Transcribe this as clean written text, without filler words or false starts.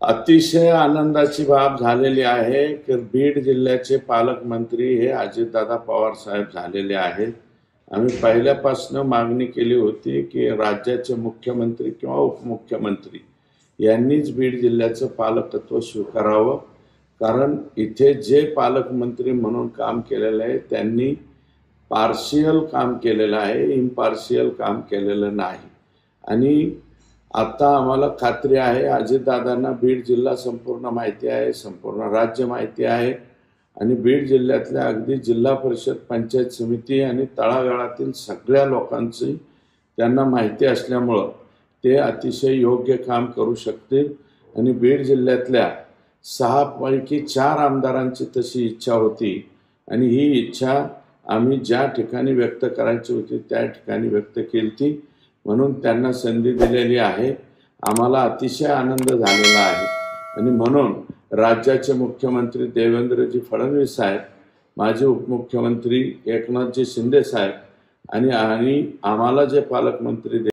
अतिशय आनंदाची बाब झालेली आहे की बीड जिल्ह्याचे पालकमंत्री हे अजितदादा पवार साहेब झालेले आहेत। आम्ही पहिल्यापासून मागणी केली होती की राज्याचे मुख्यमंत्री किंवा उपमुख्यमंत्री यांनीच बीड जिल्ह्याचं पालकत्व स्वीकारावं, कारण इथे जे पालकमंत्री म्हणून काम केलेलं आहे त्यांनी पार्शियल काम केलेलं आहे, इम्पार्शियल काम केलेलं नाही। आणि आता आम्हाला खात्री आहे अजितदादांना बीड जिल्हा संपूर्ण माहिती आहे, संपूर्ण राज्य माहिती आहे आणि बीड जिल्ह्यातल्या अगदी जिल्हा परिषद, पंचायत समिती आणि तळागाळातील सगळ्या लोकांची त्यांना माहिती असल्यामुळं ते अतिशय योग्य काम करू शकतील। आणि बीड जिल्ह्यातल्या 6 पैकी 4 आमदारांची तशी इच्छा होती आणि ही इच्छा आम्ही ज्या ठिकाणी व्यक्त करायची होती त्या ठिकाणी व्यक्त केली, म्हणून त्यांना संधी दिलेली आहे। आम्हाला अतिशय आनंद झालेला आहे आणि म्हणून राज्याचे मुख्यमंत्री देवेंद्रजी फडणवीस साहेब, माजी उपमुख्यमंत्री एकनाथजी शिंदे साहेब आणि आम्हाला जे पालकमंत्री